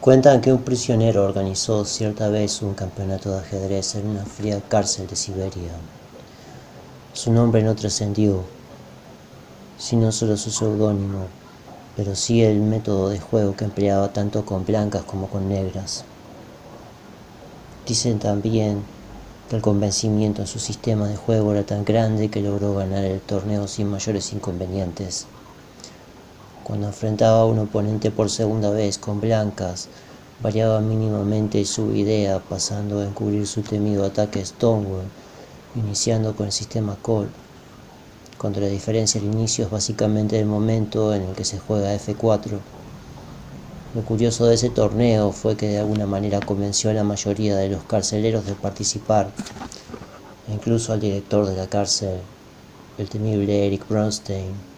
Cuentan que un prisionero organizó cierta vez un campeonato de ajedrez en una fría cárcel de Siberia. Su nombre no trascendió, sino solo su seudónimo, pero sí el método de juego que empleaba tanto con blancas como con negras. Dicen también que el convencimiento en su sistema de juego era tan grande que logró ganar el torneo sin mayores inconvenientes. Cuando enfrentaba a un oponente por segunda vez con blancas, variaba mínimamente su idea, pasando a encubrir su temido ataque Stonewall, iniciando con el sistema Call, cuando la diferencia al inicio es básicamente el momento en el que se juega F4. Lo curioso de ese torneo fue que de alguna manera convenció a la mayoría de los carceleros de participar, e incluso al director de la cárcel, el temible Eric Bronstein,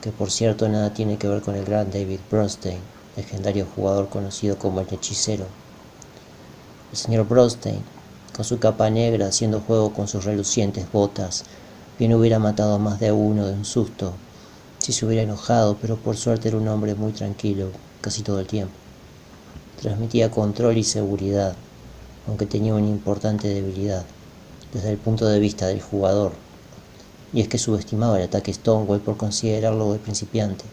que por cierto nada tiene que ver con el gran David Bronstein, legendario jugador conocido como el Hechicero. El señor Bronstein, con su capa negra haciendo juego con sus relucientes botas, bien hubiera matado a más de uno de un susto, si se hubiera enojado, pero por suerte era un hombre muy tranquilo, casi todo el tiempo. Transmitía control y seguridad, aunque tenía una importante debilidad, desde el punto de vista del jugador, y es que subestimaba el ataque Stonewall por considerarlo de principiante.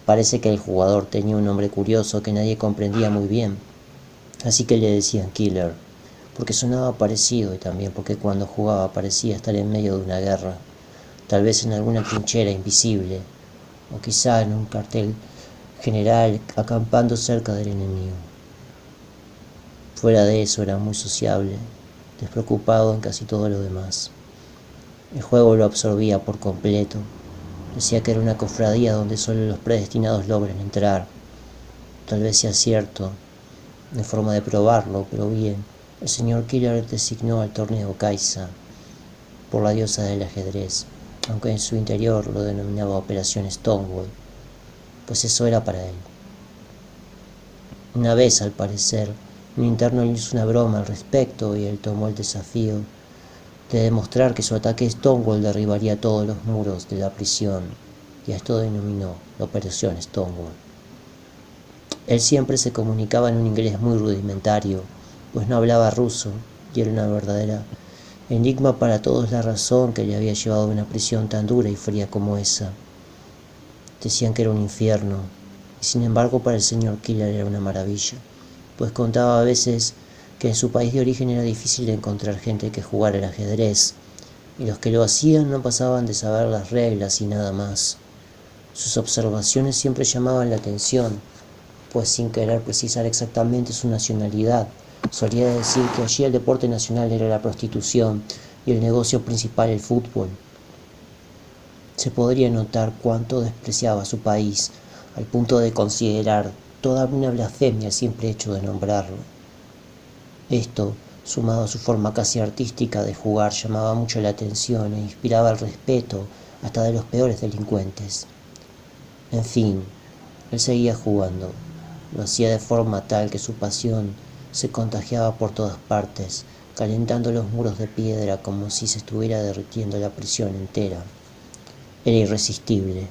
Parece que el jugador tenía un nombre curioso que nadie comprendía muy bien, así que le decían Killer, porque sonaba parecido y también porque cuando jugaba parecía estar en medio de una guerra, tal vez en alguna trinchera invisible, o quizá en un cuartel general acampando cerca del enemigo. Fuera de eso era muy sociable, despreocupado en casi todo lo demás. El juego lo absorbía por completo. Decía que era una cofradía donde solo los predestinados logran entrar. Tal vez sea cierto, de forma de probarlo, pero bien, el señor Killer designó al torneo Kaisa por la diosa del ajedrez, aunque en su interior lo denominaba Operación Stonewall, pues eso era para él. Una vez, al parecer, un interno le hizo una broma al respecto y él tomó el desafío de demostrar que su ataque Stonewall derribaría todos los muros de la prisión, y a esto denominó la Operación Stonewall. Él siempre se comunicaba en un inglés muy rudimentario, pues no hablaba ruso, y era una verdadera enigma para todos la razón que le había llevado a una prisión tan dura y fría como esa. Decían que era un infierno, y sin embargo para el señor Killer era una maravilla, pues contaba a veces que en su país de origen era difícil encontrar gente que jugara al ajedrez, y los que lo hacían no pasaban de saber las reglas y nada más. Sus observaciones siempre llamaban la atención, pues sin querer precisar exactamente su nacionalidad, solía decir que allí el deporte nacional era la prostitución y el negocio principal el fútbol. Se podría notar cuánto despreciaba su país, al punto de considerar toda una blasfemia el simple hecho de nombrarlo. Esto, sumado a su forma casi artística de jugar, llamaba mucho la atención e inspiraba el respeto hasta de los peores delincuentes. En fin, él seguía jugando. Lo hacía de forma tal que su pasión se contagiaba por todas partes, calentando los muros de piedra como si se estuviera derritiendo la prisión entera. Era irresistible.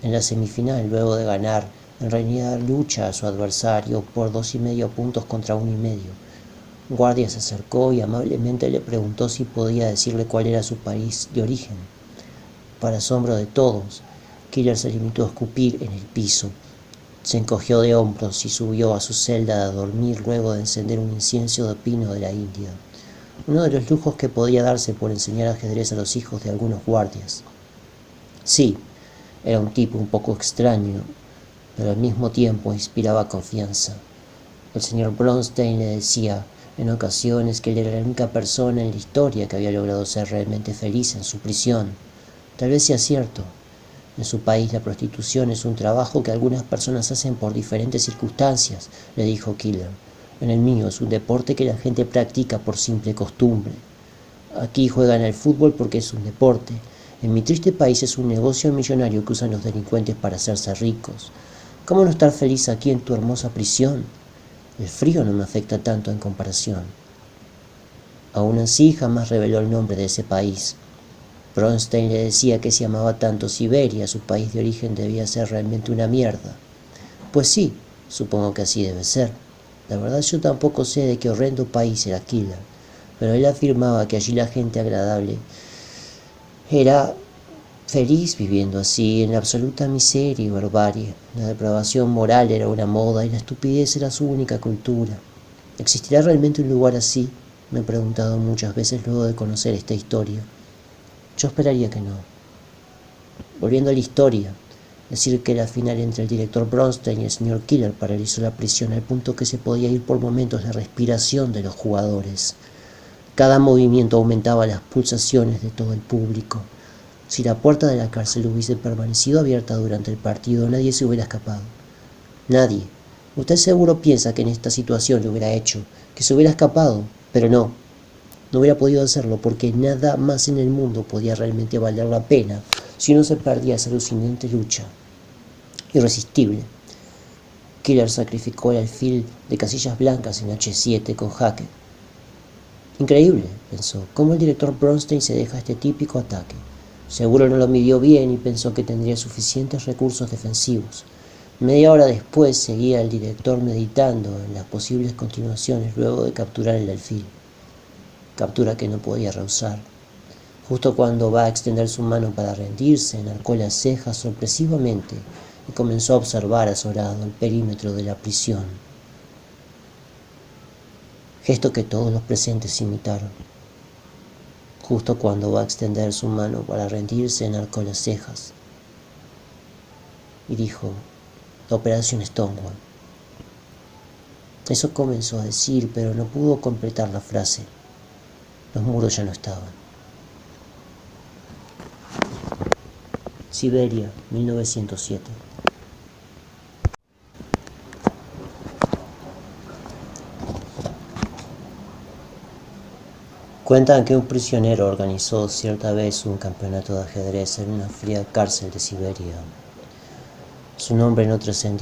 En la semifinal, luego de ganar en reñida lucha a su adversario por 2,5 puntos contra 1,5, un guardia se acercó y amablemente le preguntó si podía decirle cuál era su país de origen. Para asombro de todos, Killer se limitó a escupir en el piso. Se encogió de hombros y subió a su celda a dormir luego de encender un incienso de pino de la India, uno de los lujos que podía darse por enseñar ajedrez a los hijos de algunos guardias. Sí, era un tipo un poco extraño, pero al mismo tiempo inspiraba confianza. El señor Bronstein le decía en ocasiones que él era la única persona en la historia que había logrado ser realmente feliz en su prisión. Tal vez sea cierto. En su país la prostitución es un trabajo que algunas personas hacen por diferentes circunstancias, le dijo Killer. En el mío es un deporte que la gente practica por simple costumbre. Aquí juegan al fútbol porque es un deporte. En mi triste país es un negocio millonario que usan los delincuentes para hacerse ricos. ¿Cómo no estar feliz aquí en tu hermosa prisión? El frío no me afecta tanto en comparación. Aún así jamás reveló el nombre de ese país. Bronstein le decía que si amaba tanto Siberia, su país de origen debía ser realmente una mierda. Pues sí, Supongo que así debe ser. La verdad yo tampoco sé de qué horrendo país era Killer, pero él afirmaba que allí la gente agradable era feliz viviendo así, en la absoluta miseria y barbarie. La depravación moral era una moda y la estupidez era su única cultura. ¿Existirá realmente un lugar así? Me he preguntado muchas veces luego de conocer esta historia. Yo esperaría que no. Volviendo a la historia, decir que la final entre el director Bronstein y el señor Killer paralizó la prisión al punto que se podía oír por momentos la respiración de los jugadores. Cada movimiento aumentaba las pulsaciones de todo el público. Si la puerta de la cárcel hubiese permanecido abierta durante el partido, nadie se hubiera escapado. Nadie. Usted seguro piensa que en esta situación lo hubiera hecho, que se hubiera escapado, pero no. No hubiera podido hacerlo porque nada más en el mundo podía realmente valer la pena si uno se perdía esa alucinante lucha. Irresistible. Killer sacrificó el alfil de casillas blancas en H7 con Hackett. Increíble, pensó, cómo el director Bronstein se deja este típico ataque. Seguro no lo midió bien y pensó que tendría suficientes recursos defensivos. Media hora después seguía el director meditando en las posibles continuaciones luego de capturar el alfil. Captura que no podía rehusar. Justo cuando va a extender su mano para rendirse, enarcó las cejas sorpresivamente y comenzó a observar azorado el perímetro de la prisión. Gesto que todos los presentes imitaron. Justo cuando va a extender su mano para rendirse, enarcó las cejas y dijo: la operación Stonewall. Eso comenzó a decir, pero no pudo completar la frase. Los muros ya no estaban. Siberia, 1907. Cuentan que un prisionero organizó cierta vez un campeonato de ajedrez en una fría cárcel de Siberia. Su nombre no trascendió.